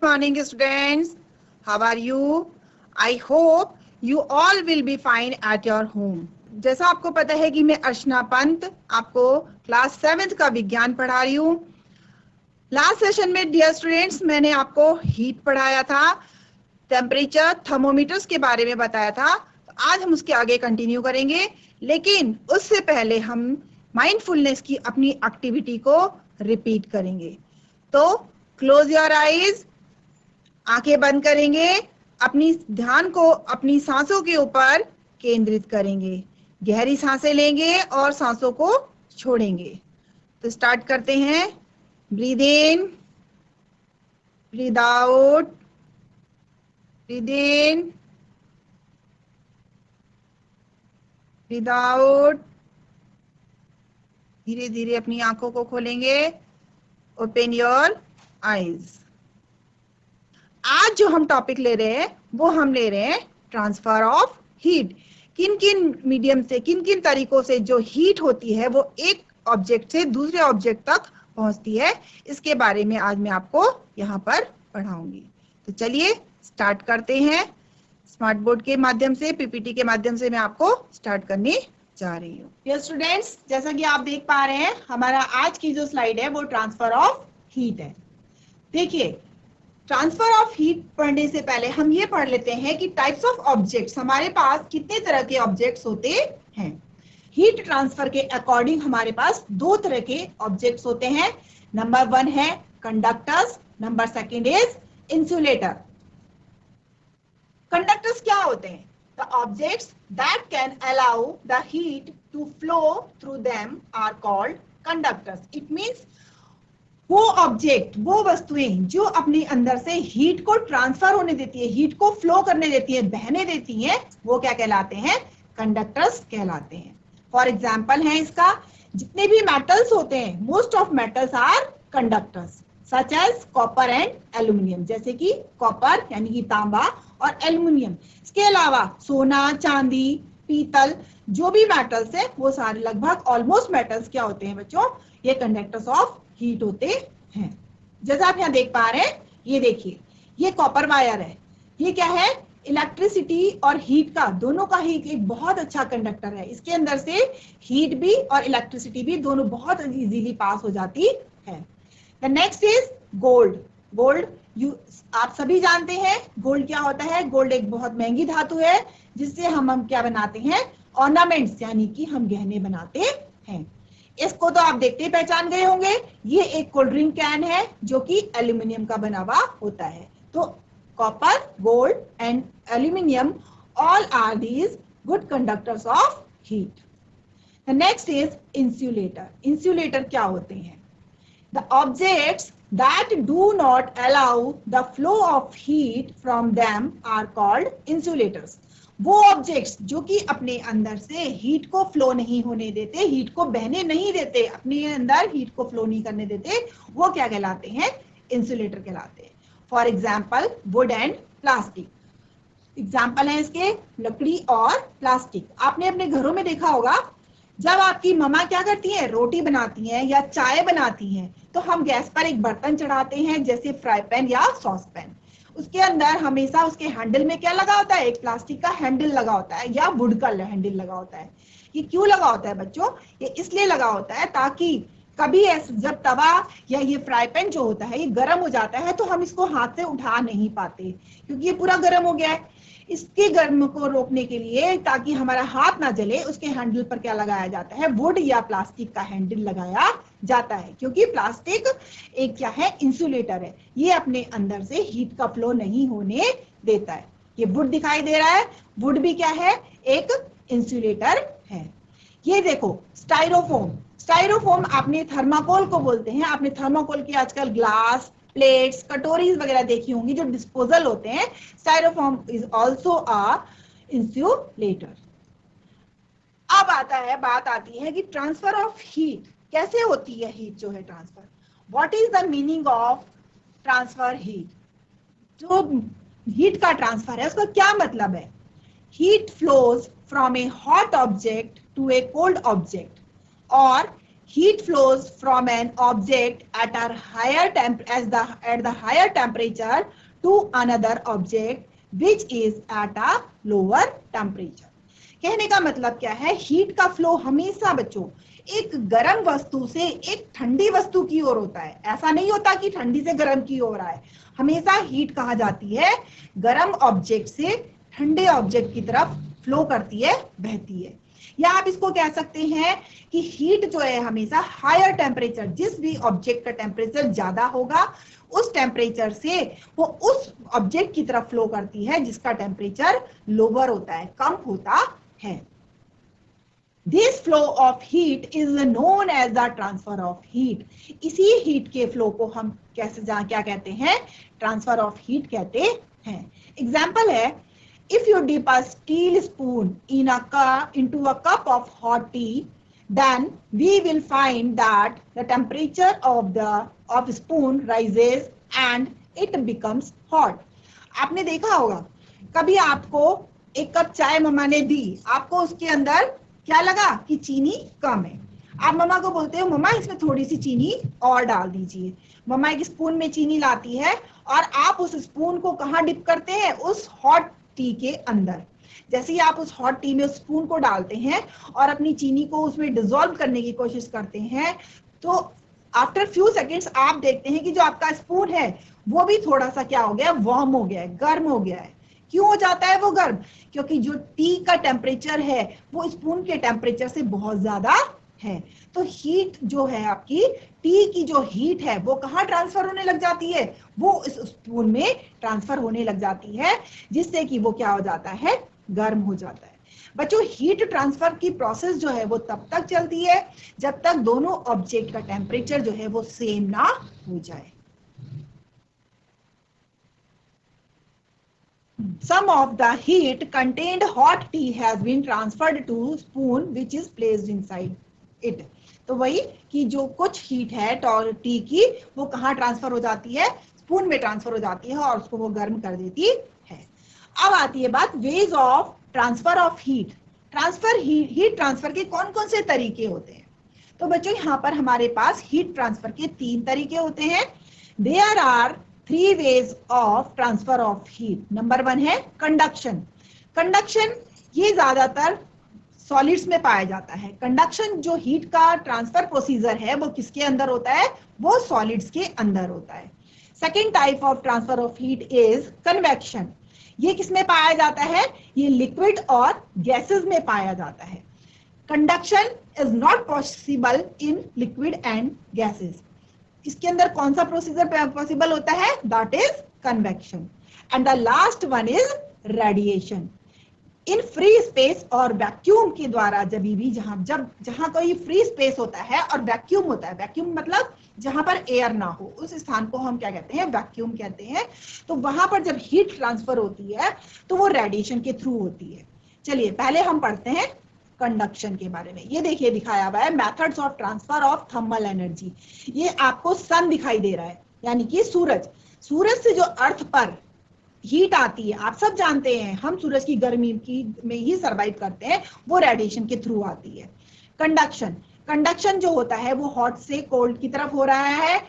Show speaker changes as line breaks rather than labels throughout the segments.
morning, students. How are you? I hope you all will be fine at your home. जैसा आपको पता है कि मैं अर्चना पंत आपको क्लास 7th का विज्ञान पढ़ा रही हूँ। लास्ट सेशन में डियर स्टूडेंट्स मैंने आपको हीट पढ़ाया था, टेम्परेचर, थर्मोमीटर्स के बारे में बताया था। तो आज हम उसके आगे कंटिन्यू करेंगे, लेकिन उससे पहले हम माइंडफुलनेस की अपनी एक्टिविटी को रिपीट करेंगे। तो क्लोज योर आईज, आंखें बंद करेंगे, अपनी ध्यान को अपनी सांसों के ऊपर केंद्रित करेंगे। गहरी सांसें लेंगे और सांसों को छोड़ेंगे। तो स्टार्ट करते हैं। Breathe in, breathe out, breathe in, breathe out. धीरे धीरे अपनी आंखों को खोलेंगे। Open your eyes. आज जो हम टॉपिक ले रहे हैं वो हम ले रहे हैं ट्रांसफर ऑफ हीट। किन किन मीडियम से, किन किन तरीकों से जो हीट होती है वो एक ऑब्जेक्ट से दूसरे ऑब्जेक्ट तक पहुंचती है, इसके बारे में आज मैं आपको यहाँ पर पढ़ाऊंगी। तो चलिए स्टार्ट करते हैं। स्मार्ट बोर्ड के माध्यम से, पीपीटी के माध्यम से मैं आपको स्टार्ट करने जा रही हूँ। डियर स्टूडेंट्स, जैसा कि आप देख पा रहे हैं, हमारा आज की जो स्लाइड है वो ट्रांसफर ऑफ हीट है। देखिए, ट्रांसफर ऑफ हीट पढ़ने से पहले हम ये पढ़ लेते हैं कि टाइप्स ऑफ ऑब्जेक्ट्स, हमारे पास कितने तरह के ऑब्जेक्ट्स होते हैं। हीट ट्रांसफर के अकॉर्डिंग हमारे पास दो तरह के ऑब्जेक्ट्स होते हैं। नंबर 1 है conductors, number 2 is insulator. Conductors क्या होते हैं? The objects that can allow the heat to flow through them are called conductors. It means वो ऑब्जेक्ट, वो वस्तुएं जो अपने अंदर से हीट को ट्रांसफर होने देती है, हीट को फ्लो करने देती है, बहने देती हैं, वो क्या कहलाते हैं? कंडक्टर्स कहलाते हैं। फॉर एग्जाम्पल है इसका, जितने भी मेटल्स होते हैं, most of metals are conductors, such as copper and aluminium. जैसे कि कॉपर यानी कि तांबा और एल्यूमिनियम। इसके अलावा सोना, चांदी, पीतल, जो भी मेटल्स है वो सारे लगभग ऑलमोस्ट मेटल्स क्या होते हैं बच्चों? ये कंडक्टर्स ऑफ हीट होते हैं। जैसा आप यहाँ देख पा रहे हैं, ये देखिए, ये कॉपर वायर है। ये क्या है? इलेक्ट्रिसिटी और हीट का, दोनों का ही एक बहुत अच्छा कंडक्टर है। इसके अंदर से हीट भी और इलेक्ट्रिसिटी भी दोनों बहुत इजीली पास हो जाती है। The next is gold. Gold आप सभी जानते हैं गोल्ड क्या होता है। गोल्ड एक बहुत महंगी धातु है जिससे हम क्या बनाते हैं? ऑर्नामेंट्स, यानी कि हम गहने बनाते हैं। इसको तो आप देखते ही पहचान गए होंगे। ये एक कोल्ड ड्रिंक कैन है जो कि एल्यूमिनियम का बना हुआ होता है। तो copper, gold and aluminium, all are these good conductors of heat. The next is insulator. Insulator क्या होते हैं? The objects that do not allow the flow of heat from them are called insulators. वो objects जो कि अपने अंदर से heat को फ्लो नहीं होने देते, हीट को बहने नहीं देते, अपने अंदर हीट को फ्लो नहीं करने देते, वो क्या कहलाते हैं? इंसुलेटर कहलाते हैं। For example would and plastic. Example है इसके लकड़ी और प्लास्टिक। आपने अपने घरों में देखा होगा, जब आपकी मम्मा क्या करती हैं? रोटी बनाती हैं या चाय बनाती हैं, तो हम गैस पर एक बर्तन चढ़ाते हैं, जैसे फ्राई पैन या सॉस पैन। उसके अंदर हमेशा उसके हैंडल में क्या लगा होता है? एक प्लास्टिक का हैंडल लगा होता है या वुड का हैंडल लगा होता है। ये क्यों लगा होता है बच्चों? ये इसलिए लगा होता है ताकि कभी जब तवा या ये फ्राई पैन जो होता है ये गर्म हो जाता है तो हम इसको हाथ से उठा नहीं पाते, क्योंकि ये पूरा गर्म हो गया है। इसके गर्म को रोकने के लिए, ताकि हमारा हाथ ना जले, उसके हैंडल पर क्या लगाया जाता है? वुड या प्लास्टिक का हैंडल लगाया जाता है, क्योंकि प्लास्टिक एक क्या है? इंसुलेटर है। ये अपने अंदर से हीट का फ्लो नहीं होने देता है। ये वुड दिखाई दे रहा है, वुड भी क्या है? एक इंसुलेटर है। ये देखो स्टाइरोफोम। स्टाइरोफोम आपने थर्माकोल को बोलते हैं। आपने थर्माकोल की आजकल ग्लास, प्लेट्स, कटोरीज वगैरह देखी होंगी जो डिस्पोजल होते हैं। Styrofoam is also a insulator. अब बात आती है कि ट्रांसफर ऑफ हीट कैसे होती है? हीट जो है transfer, what is the meaning of transfer heat? जो हीट का ट्रांसफर है उसका क्या मतलब है? Heat flows from a hot object to a cold object, और heat flows from an object at a higher higher temperature to another object which is at a lower temperature. कहने का मतलब क्या है, हीट का फ्लो हमेशा बच्चों एक गर्म वस्तु से एक ठंडी वस्तु की ओर होता है। ऐसा नहीं होता कि ठंडी से गर्म की ओर आए, हमेशा हीट कहा जाती है गर्म ऑब्जेक्ट से ठंडे ऑब्जेक्ट की तरफ फ्लो करती है, बहती है। या आप इसको कह सकते हैं कि हीट जो है हमेशा हायर टेम्परेचर, जिस भी ऑब्जेक्ट का टेम्परेचर ज्यादा होगा उस टेम्परेचर से वो उस ऑब्जेक्ट की तरफ फ्लो करती है जिसका टेम्परेचर लोअर होता है, कम होता है। This flow of heat is known as the transfer of heat. इसी हीट के फ्लो को हम कैसे क्या कहते हैं, ट्रांसफर ऑफ हीट कहते हैं। एग्जाम्पल है, if you dip a steel spoon into a cup of hot tea, then we will find that the temperature of spoon rises and it becomes hot. आपने देखा होगा कभी आपको एक कप चाय मम्मा ने दी, आपको उसके अंदर क्या लगा कि चीनी कम है। आप मम्मा को बोलते हो मम्मा इसमें थोड़ी सी चीनी और डाल दीजिए। मम्मा एक स्पून में चीनी लाती है और आप उस स्पून को कहाँ डिप करते हैं, उस हॉट टी के अंदर। जैसे ही आप उस हॉट टी में उस स्पून को डालते हैं और अपनी चीनी को उसमें डिसॉल्व करने की कोशिश करते हैं, तो आफ्टर फ्यू सेकेंड्स आप देखते हैं कि जो आपका स्पून है वो भी थोड़ा सा क्या हो गया, वार्म हो गया है, गर्म हो गया है। क्यों हो जाता है वो गर्म? क्योंकि जो टी का टेम्परेचर है वो स्पून के टेम्परेचर से बहुत ज्यादा है। तो हीट जो है आपकी, टी की जो हीट है वो कहाँ ट्रांसफर होने लग जाती है, वो इस स्पून में ट्रांसफर होने लग जाती है, जिससे कि वो क्या हो जाता है, गर्म हो जाता है। बच्चों हीट ट्रांसफर की प्रोसेस जो है वो तब तक चलती है जब तक दोनों ऑब्जेक्ट का टेम्परेचर जो है वो सेम ना हो जाए। Some of the heat contained hot tea has been transferred to spoon which is placed inside it. तो वही कि जो कुछ हीट है टी की वो कहाँ ट्रांसफर हो जाती है, स्पून में ट्रांसफर हो जाती है और उसको वो गर्म कर देती है। अब आती है बात ways of transfer of heat. Heat transfer के कौन कौन से तरीके होते हैं? तो बच्चों यहाँ पर हमारे पास हीट ट्रांसफर के 3 तरीके होते हैं। There are 3 ways of transfer of heat. Number 1 है कंडक्शन। कंडक्शन ये ज्यादातर सॉलिड्स में पाया जाता है। कंडक्शन जो हीट का ट्रांसफर प्रोसीजर है वो किसके अंदर होता है, वो सॉलिड्स के अंदर होता है। Second type of transfer of heat is convection. ये किसमें पाया जाता है, ये लिक्विड और गैसेस में पाया जाता है। Conduction is not possible in liquid and gases. इसके अंदर कौन सा प्रोसीजर पॉसिबल होता है, that is convection. And the last one is radiation. In free space और वैक्यूम के द्वारा जहां कोई फ्री स्पेस होता है और वैक्यूम होता है, वैक्यूम मतलब जहां पर एयर ना हो, उस स्थान को हम क्या कहते हैं, वैक्यूम कहते हैं। तो वहां पर जब हीट ट्रांसफर होती है तो वो रेडिएशन के थ्रू होती है। चलिए पहले हम पढ़ते हैं कंडक्शन के बारे में। ये देखिए दिखाया हुआ है methods of transfer of thermal energy. ये आपको सन दिखाई दे रहा है, यानी कि सूरज से जो अर्थ पर हीट आती है, आप सब जानते हैं हम सूरज की गर्मी में ही सरवाइव करते हैं, वो रेडिएशन के थ्रू आती है। कंडक्शन जो होता है वो हॉट से कोल्ड की तरफ हो रहा है,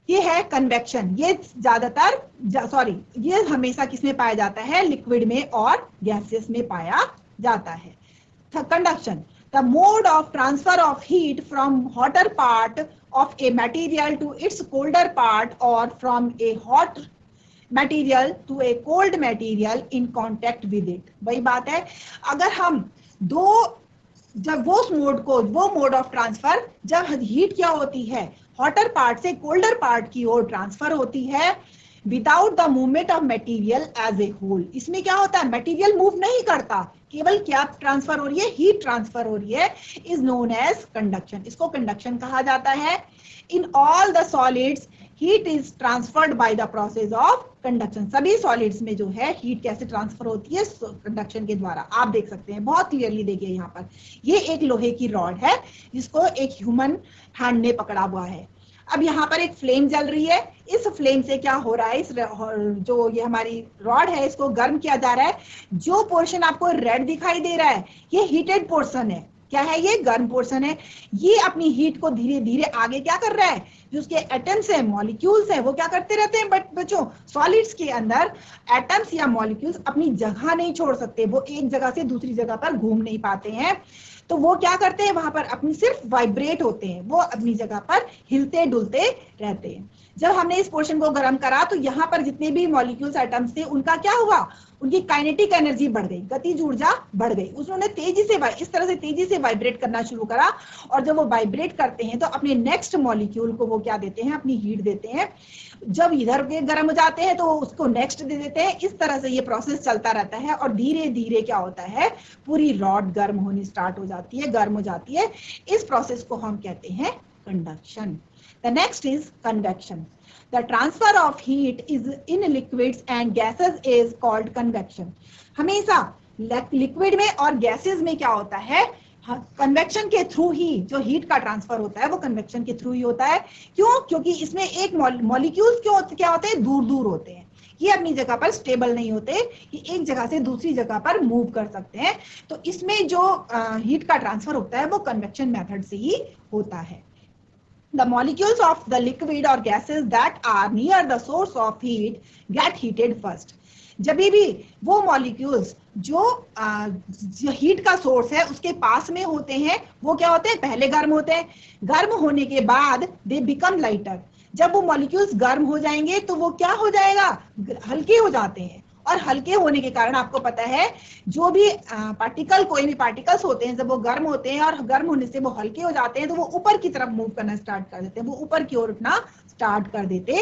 ये है कन्वेक्शन। ये हमेशा किसमें पाया जाता है, लिक्विड में और गैसेस में पाया जाता है। Conduction, the mode of transfer of heat from hotter part of a material to its colder part or from a hot material to a cold material in contact with it. वही बात है, अगर हम जब वो मोड ऑफ ट्रांसफर, जब heat क्या होती है, हॉटर पार्ट से कोल्डर पार्ट की ओर ट्रांसफर होती है without the movement of material as a whole. इसमें क्या होता है, मटेरियल मूव नहीं करता, केवल क्या ट्रांसफर हो रही है, हीट ट्रांसफर हो रही है, इज नोन एज कंडक्शन। इसको कंडक्शन कहा जाता है। In all the solids heat is transferred by the process of conduction. सभी सॉलिड्स में जो है हीट कैसे ट्रांसफर होती है, कंडक्शन के द्वारा। आप देख सकते हैं बहुत क्लियरली, देखिए यहाँ पर ये एक लोहे की रॉड है जिसको एक ह्यूमन हैंड ने पकड़ा हुआ है। अब यहाँ पर एक फ्लेम जल रही है, इस फ्लेम से क्या हो रहा है, जो ये हमारी रॉड है इसको गर्म किया जा रहा है। जो पोर्शन आपको रेड दिखाई दे रहा है ये हीटेड पोर्शन है, क्या है, ये गर्म पोर्शन है। ये अपनी हीट को धीरे धीरे आगे क्या कर रहा है, जो उसके एटम्स है, मॉलिक्यूल्स है, वो क्या करते रहते हैं। बट बच्चों सॉलिड्स के अंदर एटम्स या मॉलिक्यूल्स अपनी जगह नहीं छोड़ सकते, वो एक जगह से दूसरी जगह पर घूम नहीं पाते हैं। तो वो क्या करते हैं, वहां पर अपनी सिर्फ वाइब्रेट होते हैं, वो अपनी जगह पर हिलते डुलते रहते हैं। जब हमने इस पोर्शन को गर्म करा तो यहाँ पर जितने भी मॉलिक्यूल्स एटम्स थे उनका क्या हुआ, उनकी काइनेटिक एनर्जी बढ़ गई, गतिज ऊर्जा बढ़ गई। उन्होंने तेजी से इस तरह से तेजी से वाइब्रेट करना शुरू करा। और जब वो वाइब्रेट करते हैं तो अपने नेक्स्ट मॉलिक्यूल को वो क्या देते हैं, अपनी हीट देते हैं। जब इधर के गर्म हो जाते हैं तो उसको नेक्स्ट दे देते हैं। इस तरह से ये प्रोसेस चलता रहता है और धीरे धीरे क्या होता है, पूरी रॉड गर्म होनी स्टार्ट हो जाती है, गर्म हो जाती है। इस प्रोसेस को हम कहते हैं conduction. The next is convection. The transfer of heat is in liquids and gases is called convection. हमेशा लिक्विड में और गैसेस में क्या होता है, कन्वेक्शन के थ्रू ही जो हीट का ट्रांसफर होता है वो कन्वेक्शन के थ्रू ही होता है। क्यों, क्योंकि इसमें एक मॉलिक्यूल्स क्या होते हैं, दूर दूर होते हैं, ये अपनी जगह पर स्टेबल नहीं होते, ये एक जगह से दूसरी जगह पर मूव कर सकते हैं। तो इसमें जो हीट का ट्रांसफर होता है वो कन्वेक्शन मेथड से ही होता है। The molecules of the liquid or gases that are near the source of heat get heated first. जब भी वो मॉलिक्यूल्स जो हीट का सोर्स है उसके पास में होते हैं वो क्या होते हैं, पहले गर्म होते हैं। गर्म होने के बाद दे बिकम लाइटर। जब वो मॉलिक्यूल्स गर्म हो जाएंगे तो वो क्या हो जाएगा, हल्के हो जाते हैं। और हल्के होने के कारण आपको पता है जो भी पार्टिकल, कोई भी पार्टिकल्स होते हैं जब वो गर्म होते हैं और गर्म होने से वो हल्के हो जाते हैं तो वो ऊपर की तरफ मूव करना स्टार्ट कर देते हैं, वो ऊपर की ओर उठना स्टार्ट कर देते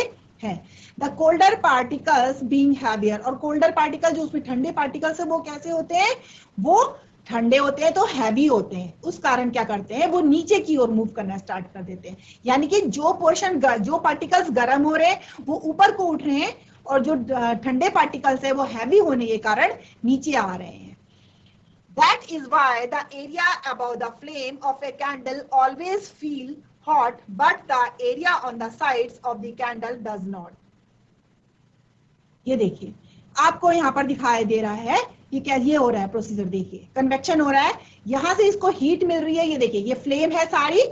हैं। The colder particles being heavier, और कोल्डर पार्टिकल जो उसमें ठंडे पार्टिकल्स है वो कैसे होते हैं, वो ठंडे होते हैं तो हैवी होते हैं। उस कारण क्या करते हैं, वो नीचे की ओर मूव करना स्टार्ट कर देते हैं। यानी कि जो पोर्शन, जो पार्टिकल्स गर्म हो रहे हैं वो ऊपर को उठ रहे हैं और जो ठंडे पार्टिकल्स है वो हैवी होने के कारण नीचे आ रहे हैं। That is why the area above the flame of a candle always feel hot, but the area on the sides of the candle does not. ये देखिए आपको यहाँ पर दिखाई दे रहा है ये क्या, ये हो रहा है प्रोसीजर, देखिए कन्वेक्शन हो रहा है। यहाँ से इसको हीट मिल रही है, ये देखिए ये फ्लेम है सारी,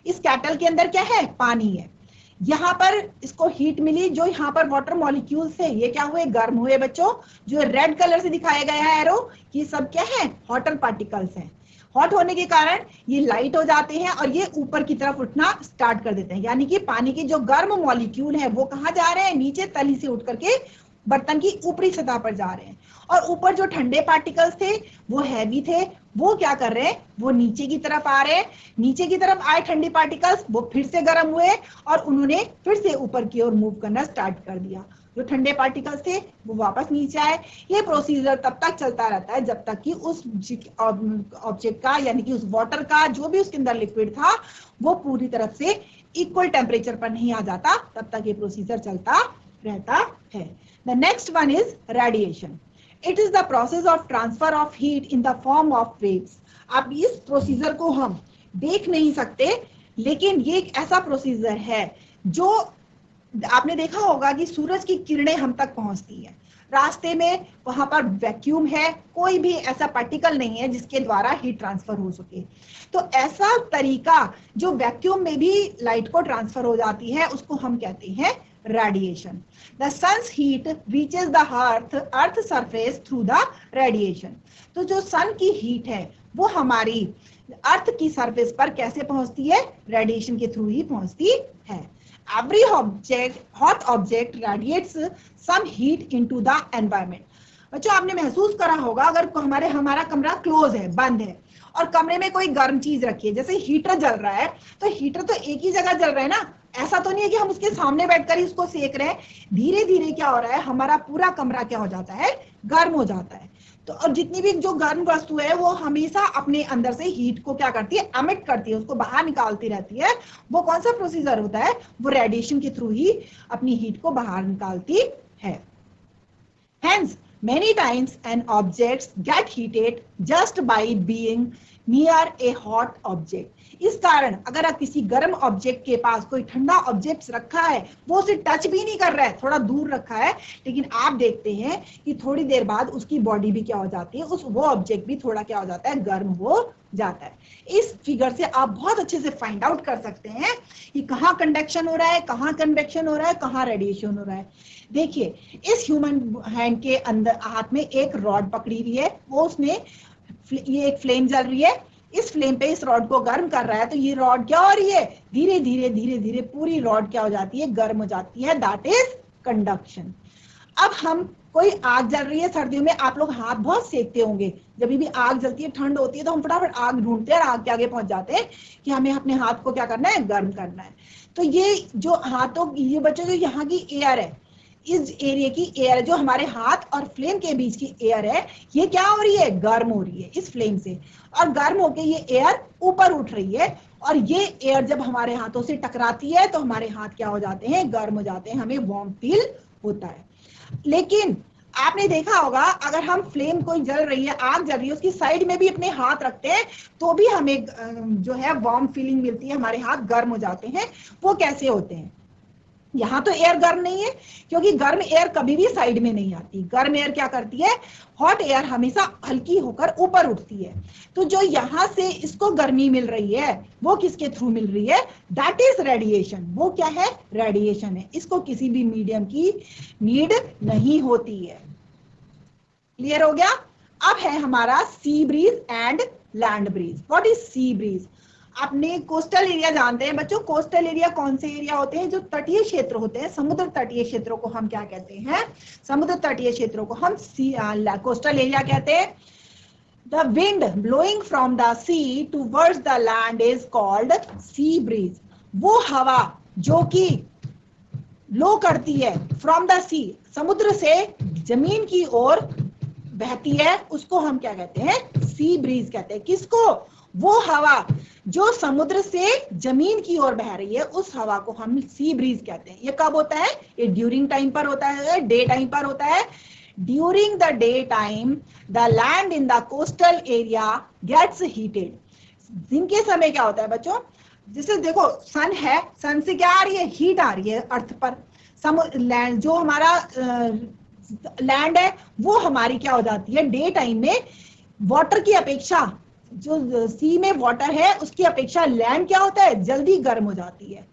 इस कैटल के अंदर क्या है, पानी है। यहाँ पर इसको हीट मिली, जो यहाँ पर वाटर मॉलिक्यूल्स है ये क्या हुए, गर्म हुए बच्चों। जो रेड कलर से दिखाया गया है एरो, ये सब क्या है, हॉटर पार्टिकल्स हैं। हॉट होने के कारण ये लाइट हो जाते हैं और ये ऊपर की तरफ उठना स्टार्ट कर देते हैं। यानी कि पानी के जो गर्म मॉलिक्यूल है वो कहाँ जा रहे हैं, नीचे तली से उठ करके बर्तन की ऊपरी सतह पर जा रहे हैं। और ऊपर जो ठंडे पार्टिकल्स थे वो हैवी थे, वो क्या कर रहे हैं, वो नीचे की तरफ आ रहे हैं। नीचे की तरफ आए ठंडे पार्टिकल्स, वो फिर से गर्म हुए और उन्होंने फिर से ऊपर की ओर मूव करना स्टार्ट कर दिया। जो ठंडे पार्टिकल्स थे वो वापस नीचे आए। ये प्रोसीजर तब तक चलता रहता है जब तक कि उस ऑब्जेक्ट का, यानी कि उस वाटर का जो भी उसके अंदर लिक्विड था वो पूरी तरफ से इक्वल टेम्परेचर पर नहीं आ जाता, तब तक ये प्रोसीजर चलता रहता है। The next one is radiation. It is the process of transfer of heat in the form of waves. अब इस प्रोसीजर को हम देख नहीं सकते, लेकिन ये एक ऐसा प्रोसीजर है जो आपने देखा होगा कि सूरज की किरणें हम तक पहुंचती है। रास्ते में वहां पर वैक्यूम है, कोई भी ऐसा पार्टिकल नहीं है जिसके द्वारा हीट ट्रांसफर हो सके। तो ऐसा तरीका जो वैक्यूम में भी लाइट को ट्रांसफर हो जाती है उसको हम कहते हैं radiation. The sun's heat reaches the earth surface through the radiation. तो जो सन की हीट है वो हमारी अर्थ की सरफेस पर कैसे पहुंचती है, रेडिएशन के थ्रू ही पहुंचती है। Every hot object radiates some heat into the environment. बच्चों आपने महसूस करा होगा, अगर हमारा कमरा क्लोज है, बंद है और कमरे में कोई गर्म चीज रखी है, जैसे हीटर जल रहा है, तो हीटर तो एक ही जगह जल रहा है ना, ऐसा तो नहीं है कि हम उसके सामने बैठकर ही उसको सेक रहे हैं। धीरे धीरे क्या हो रहा है, हमारा पूरा कमरा क्या हो जाता है, गर्म हो जाता है। तो और जितनी भी जो गर्म वस्तु है वो हमेशा अपने अंदर से हीट को क्या करती है, एमिट करती है, उसको बाहर निकालती रहती है। वो कौन सा प्रोसीजर होता है, वो रेडिएशन के थ्रू ही अपनी हीट को बाहर निकालती है। Hence, many times an objects get heated just by being near A hot object. इस कारण अगर आप किसी गर्म ऑब्जेक्ट के पास कोई ठंडा ऑब्जेक्ट रखा है, वो उसे टच भी नहीं कर रहा है, थोड़ा दूर रखा है, लेकिन आप देखते हैं कि थोड़ी देर बाद उसकी बॉडी भी क्या हो जाती है, वो ऑब्जेक्ट भी थोड़ा क्या हो जाता है, गर्म हो जाता है। इस फिगर से आप बहुत अच्छे से फाइंड आउट कर सकते हैं कि कहाँ कंडक्शन हो रहा है, कहाँ कन्वेक्शन हो रहा है, कहाँ रेडिएशन हो रहा है। देखिए, इस ह्यूमन हैंड के अंदर हाथ में एक रॉड पकड़ी हुई है, वो उसने ये एक फ्लेम जल रही है, इस फ्लेम पे इस रॉड को गर्म कर रहा है, तो ये रॉड क्या हो रही है, धीरे धीरे धीरे धीरे पूरी रॉड क्या हो जाती है, गर्म हो जाती है, दैट इज कंडक्शन। अब हम कोई आग जल रही है सर्दियों में, आप लोग हाथ बहुत सेकते होंगे, जब भी आग जलती है, ठंड होती है, तो हम फटाफट आग ढूंढते हैं और आग के आगे पहुंच जाते हैं कि हमें अपने हाथ को क्या करना है, गर्म करना है। तो ये जो हाथों, ये बच्चों जो यहाँ की एयर है, इस एरिया की एयर जो हमारे हाथ और फ्लेम के बीच की एयर है, ये क्या हो रही है, गर्म हो रही है इस फ्लेम से, और गर्म होके ये एयर ऊपर उठ रही है, और ये एयर जब हमारे हाथों से टकराती है तो हमारे हाथ क्या हो जाते हैं, गर्म हो जाते हैं, हमें वार्म फील होता है। लेकिन आपने देखा होगा, अगर हम फ्लेम कोई जल रही है, आग जल रही है, उसकी साइड में भी अपने हाथ रखते हैं तो भी हमें जो है वार्म फीलिंग मिलती है, हमारे हाथ गर्म हो जाते हैं। वो कैसे होते हैं? यहाँ तो एयर गर्म नहीं है, क्योंकि गर्म एयर कभी भी साइड में नहीं आती। गर्म एयर क्या करती है, हॉट एयर हमेशा हल्की होकर ऊपर उठती है। तो जो यहाँ से इसको गर्मी मिल रही है, वो किसके थ्रू मिल रही है, दैट इज रेडिएशन। वो क्या है, रेडिएशन है। इसको किसी भी मीडियम की नीड नहीं होती है। क्लियर हो गया? अब है हमारा sea breeze and land breeze. What is sea breeze? आपने कोस्टल एरिया जानते हैं बच्चों। कोस्टल एरिया कौन से एरिया होते हैं, जो तटीय क्षेत्र होते हैं, समुद्र तटीय क्षेत्रों को हम क्या कहते हैं, समुद्र तटीय क्षेत्रों को हम कोस्टल एरिया कहते हैं। The wind blowing from the sea towards the land is called sea breeze. वो हवा जो कि ब्लो करती है फ्रॉम द सी, समुद्र से जमीन की ओर बहती है, उसको हम क्या कहते हैं, सी ब्रीज कहते हैं। किसको? वो हवा जो समुद्र से जमीन की ओर बह रही है, उस हवा को हम सी ब्रीज कहते हैं। ये कब होता है? ये ड्यूरिंग टाइम पर होता है, डे टाइम पर होता है। During the day time the land in the coastal area gets heated. दिन के समय क्या होता है बच्चों, जैसे देखो सन है, सन से क्या आ रही है, हीट आ रही है अर्थ पर। लैंड जो हमारा लैंड है, वो हमारी क्या हो जाती है, डे टाइम में वाटर की अपेक्षा, जो सी में वाटर है उसकी अपेक्षा लैंड क्या होता है, जल्दी गर्म हो जाती है।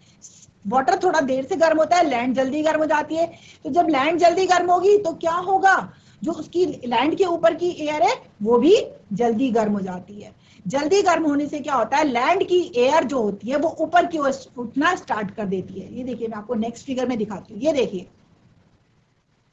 वाटर थोड़ा देर से गर्म होता है, लैंड जल्दी गर्म हो जाती है। तो जब लैंड जल्दी गर्म होगी तो क्या होगा, जो उसकी लैंड के ऊपर की एयर है वो भी जल्दी गर्म हो जाती है। जल्दी गर्म होने से क्या होता है, लैंड की एयर जो होती है वो ऊपर की ओर उठना स्टार्ट कर देती है। ये देखिए, मैं आपको नेक्स्ट फिगर में दिखाती हूँ। ये देखिए,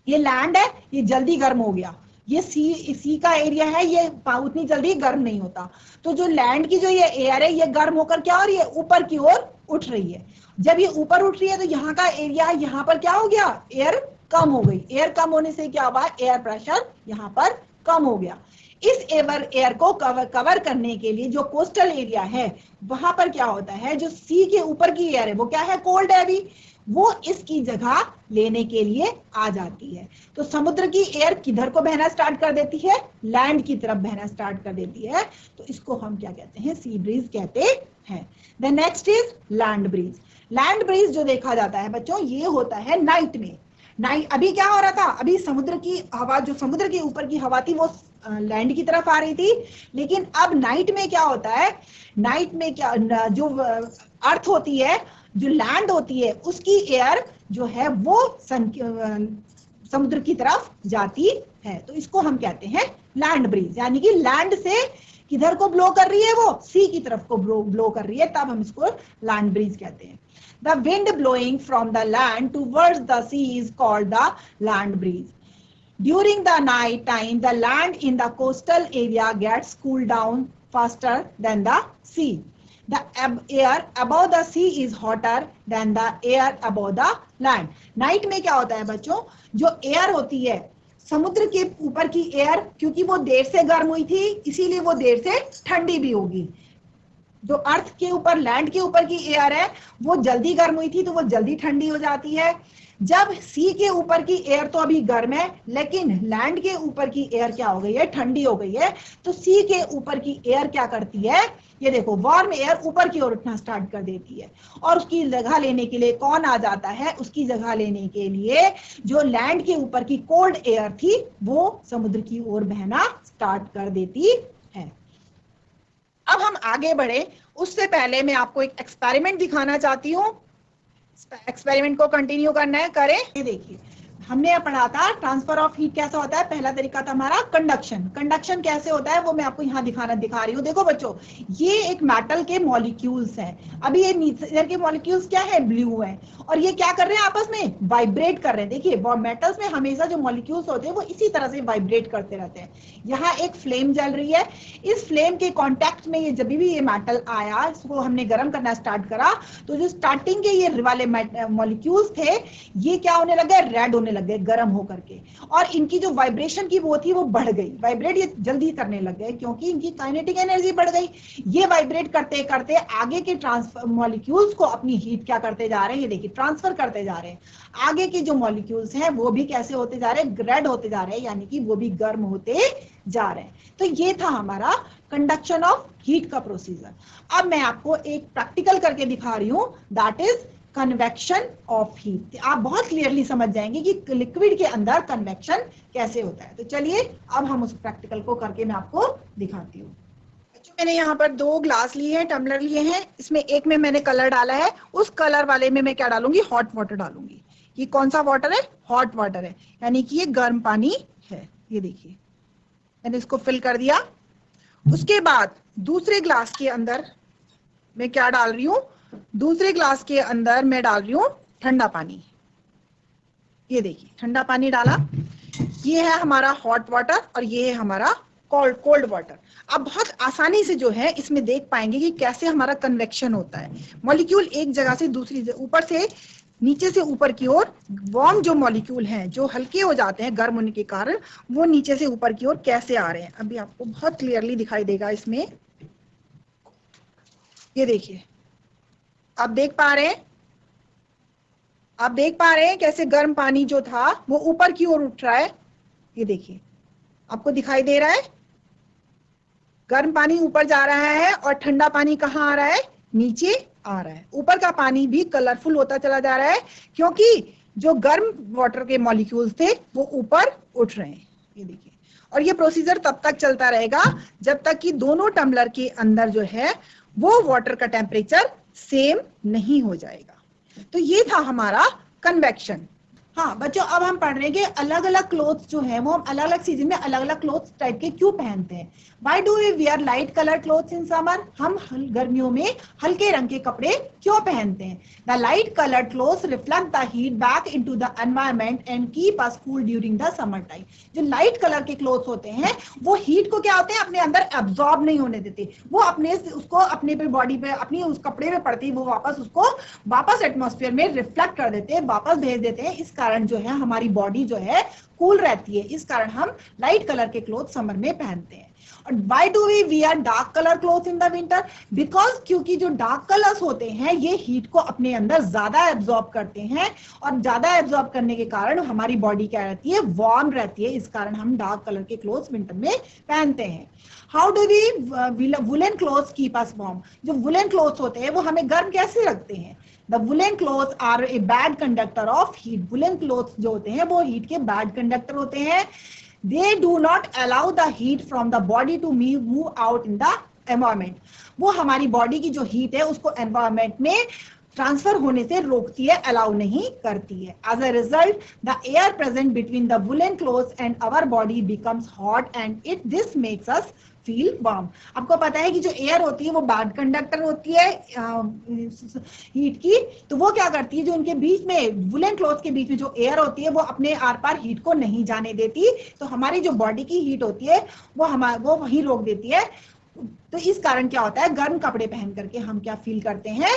ये लैंड है, ये जल्दी गर्म हो गया। ये सी का एरिया है, ये उतनी जल्दी गर्म नहीं होता। तो जो लैंड की जो ये एयर है, ये गर्म होकर क्या हो रही है, ऊपर की ओर उठ रही है। जब ये ऊपर उठ रही है तो यहाँ का एरिया, यहाँ पर क्या हो गया, एयर कम हो गई। एयर कम होने से क्या हुआ, एयर प्रेशर यहाँ पर कम हो गया। इस एयर को कवर करने के लिए जो कोस्टल एरिया है, वहां पर क्या होता है, जो सी के ऊपर की एयर है वो क्या है, कोल्ड है अभी, वो इसकी जगह लेने के लिए आ जाती है। तो समुद्र की एयर किधर को बहना स्टार्ट कर देती है, लैंड की तरफ बहना स्टार्ट कर देती है। तो इसको हम क्या कहते हैं, सी ब्रीज कहते हैं। The next is land breeze. Land breeze जो देखा जाता है बच्चों, ये होता है नाइट में। नाइट, अभी क्या हो रहा था, अभी समुद्र की हवा, जो समुद्र के ऊपर की हवा थी वो लैंड की तरफ आ रही थी। लेकिन अब नाइट में क्या होता है, नाइट में क्या, जो अर्थ होती है, जो लैंड होती है, उसकी एयर जो है वो समुद्र की तरफ जाती है। तो इसको हम कहते हैं लैंड ब्रीज, यानी कि लैंड से किधर को ब्लो कर रही है, वो सी की तरफ को ब्लो कर रही है, तब हम इसको लैंड ब्रीज कहते हैं। The wind blowing from the land towards the sea is called the land breeze. During the night time, the land in the coastal area gets cooled down faster than the sea. The air above the sea is hotter than the air above the land. Night में क्या होता है बच्चों, जो air होती है समुद्र के ऊपर की एयर, क्योंकि वो देर से गर्म हुई थी, इसीलिए वो देर से ठंडी भी होगी। जो अर्थ के ऊपर, लैंड के ऊपर की एयर है, वो जल्दी गर्म हुई थी तो वो जल्दी ठंडी हो जाती है। जब सी के ऊपर की एयर तो अभी गर्म है, लेकिन लैंड के ऊपर की एयर क्या हो गई है, ठंडी हो गई है। तो सी के ऊपर की एयर क्या करती है, ये देखो वार्म एयर ऊपर की ओर उठना स्टार्ट कर देती है, और उसकी जगह लेने के लिए कौन आ जाता है, उसकी जगह लेने के लिए जो लैंड के ऊपर की कोल्ड एयर थी वो समुद्र की ओर बहना स्टार्ट कर देती है। अब हम आगे बढ़े उससे पहले मैं आपको एक एक्सपेरिमेंट दिखाना चाहती हूँ। एक्सपेरिमेंट को कंटिन्यू करना है, करें। ये देखिए, हमने पढ़ा था ट्रांसफर ऑफ हीट कैसा होता है। पहला तरीका था हमारा कंडक्शन। कंडक्शन कैसे होता है वो मैं आपको यहाँ दिखा रही हूँ। देखो बच्चों, ये एक मेटल के मॉलिक्यूल्स हैं। अभी ये नीचे के मॉलिक्यूल्स क्या है, ब्लू है, और ये क्या कर रहे हैं, आपस में वाइब्रेट कर रहे हैं। देखिए मेटल्स में हमेशा जो मॉलिक्यूल्स होते हैं वो इसी तरह से वाइब्रेट करते रहते हैं। यहाँ एक फ्लेम जल रही है, इस फ्लेम के कॉन्टेक्ट में ये जब भी ये मेटल आया, इसको हमने गर्म करना स्टार्ट करा, तो जो स्टार्टिंग के ये वाले मॉलिक्यूल्स थे ये क्या होने लगे, रेड होने लग गए गर्म होकर के, और इनकी जो वाइब्रेशन की वो थी वो बढ़ गई। वाइब्रेट ये जल्दी करने लग गए क्योंकि इनकी काइनेटिक एनर्जी बढ़ गई। ये वाइब्रेट करते करते आगे के ट्रांसफर मॉलिक्यूल्स को अपनी हीट क्या करते जा रहे हैं, ये देखिए ट्रांसफर करते जा रहे हैं। आगे के जो मॉलिक्यूल्स हैं वो भी कैसे होते जा रहे हैं, रेड होते जा रहे हैं, यानी कि वो भी गर्म होते जा रहे हैं। तो ये था हमारा कंडक्शन ऑफ हीट का प्रोसीजर। अब मैं आपको एक प्रैक्टिकल करके दिखा रही हूं, that is convection of heat. आप बहुत क्लियरली समझ जाएंगे कि लिक्विड के अंदर कन्वेक्शन कैसे होता है। तो चलिए अब हम उस प्रैक्टिकल को करके मैं आपको दिखाती हूँ। मैंने यहाँ पर 2 ग्लास लिए हैं, टम्बलर लिए हैं। इसमें एक में मैंने कलर डाला है, उस कलर वाले में मैं क्या डालूंगी, हॉट वाटर डालूंगी। ये कौन सा वाटर है, हॉट वाटर है, यानी कि ये गर्म पानी है। ये देखिए मैंने इसको फिल कर दिया। उसके बाद दूसरे ग्लास के अंदर मैं क्या डाल रही हूँ, दूसरे ग्लास के अंदर मैं डाल रही हूँ ठंडा पानी। ये देखिए ठंडा पानी डाला, ये है हमारा हॉट वाटर और ये है हमारा कोल्ड वाटर। अब बहुत आसानी से जो है इसमें देख पाएंगे कि कैसे हमारा कन्वेक्शन होता है। मॉलिक्यूल एक जगह से दूसरी जगह, ऊपर से नीचे से ऊपर की ओर, वार्म जो मॉलिक्यूल हैं जो हल्के हो जाते हैं गर्म होने के कारण, वो नीचे से ऊपर की ओर कैसे आ रहे हैं, अभी आपको बहुत क्लियरली दिखाई देगा इसमें। ये देखिए आप देख पा रहे हैं, आप देख पा रहे हैं कैसे गर्म पानी जो था वो ऊपर की ओर उठ रहा है। ये देखिए आपको दिखाई दे रहा है, गर्म पानी ऊपर जा रहा है और ठंडा पानी कहाँ आ रहा है, नीचे आ रहा है। ऊपर का पानी भी कलरफुल होता चला जा रहा है क्योंकि जो गर्म वाटर के मॉलिक्यूल्स थे वो ऊपर उठ रहे हैं। ये देखिए, और ये प्रोसीजर तब तक चलता रहेगा जब तक कि दोनों टम्बलर के अंदर जो है वो वाटर का टेम्परेचर सेम नहीं हो जाएगा। तो ये था हमारा कन्वेक्शन। हाँ बच्चों, अब हम पढ़ रहे हैं कि अलग अलग क्लोथ्स जो है वो हम अलग अलग सीजन में अलग अलग क्लोथ्स टाइप के क्यों पहनते हैं। Why do we wear light colored clothes in summer? हम गर्मियों में हल्के रंग के कपड़े क्यों पहनते हैं? The light colored clothes reflect the heat back into the environment and keep us cool during the summer time. जो लाइट कलर के क्लोथ्स होते हैं वो हीट को क्या होते हैं, अपने अंदर एब्जॉर्ब नहीं होने देते। वो अपने उसको अपने पे बॉडी पे अपनी उस कपड़े पे पड़ती है, वो वापस उसको वापस एटमॉस्फेयर में रिफ्लेक्ट कर देते हैं, वापस भेज देते हैं। इस कारण जो है हमारी बॉडी जो है कूल रहती है। इस कारण हम लाइट कलर के क्लोथ समर में पहनते हैं। और why do we wear dark color clothes in the winter? Because क्योंकि जो डार्क कलर्स होते हैं ये हीट को अपने अंदर ज्यादा एब्जॉर्ब करते हैं, और ज्यादा एब्जॉर्ब करने के कारण हमारी बॉडी क्या रहती है, वार्म रहती है। इस कारण हम डार्क कलर के क्लोथ्स विंटर में पहनते हैं। How do we woollen clothes keep us warm? जो वुलन क्लोथ्स होते हैं वो हमें गर्म कैसे रखते हैं? The woolen clothes are a bad conductor of heat. Woolen clothes जो होते हैं वो हीट के bad conductor होते हैं। They do not allow the heat from the body to move out in the environment. वो हमारी बॉडी की जो हीट है उसको एनवायरमेंट में ट्रांसफर होने से रोकती है, अलाउ नहीं करती है। As a result, the air present between the woolen clothes and our body becomes hot and this makes us feel warm. आपको पता है कि जो एयर होती है वो बैड कंडक्टर होती है हीट की, तो वो क्या करती है, जो उनके बीच में वुलन क्लॉथ के बीच में जो एयर होती है वो अपने आर पार हीट को नहीं जाने देती, तो हमारी जो बॉडी की हीट होती है वो वहीं रोक देती है। तो इस कारण क्या होता है, गर्म कपड़े पहन करके हम क्या फील करते हैं,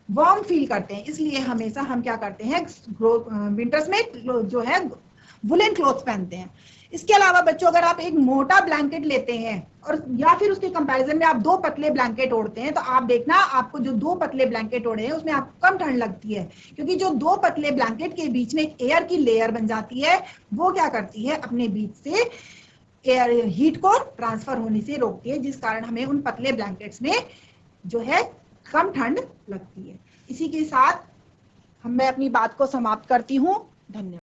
वार्म फील करते हैं। इसलिए हमेशा हम क्या करते हैं, विंटर्स में जो है वुलन क्लॉथ पहनते हैं। इसके अलावा बच्चों, अगर आप एक मोटा ब्लैंकेट लेते हैं और या फिर उसके कंपैरिजन में आप 2 पतले ब्लैंकेट ओढ़ते हैं, तो आप देखना आपको जो 2 पतले ब्लैंकेट ओढ़े हैं उसमें आपको कम ठंड लगती है, क्योंकि जो 2 पतले ब्लैंकेट के बीच में एक एयर की लेयर बन जाती है, वो क्या करती है, अपने बीच से एयर हीट को ट्रांसफर होने से रोकती है, जिस कारण हमें उन पतले ब्लैंकेट्स में जो है कम ठंड लगती है। इसी के साथ मैं अपनी बात को समाप्त करती हूँ। धन्यवाद।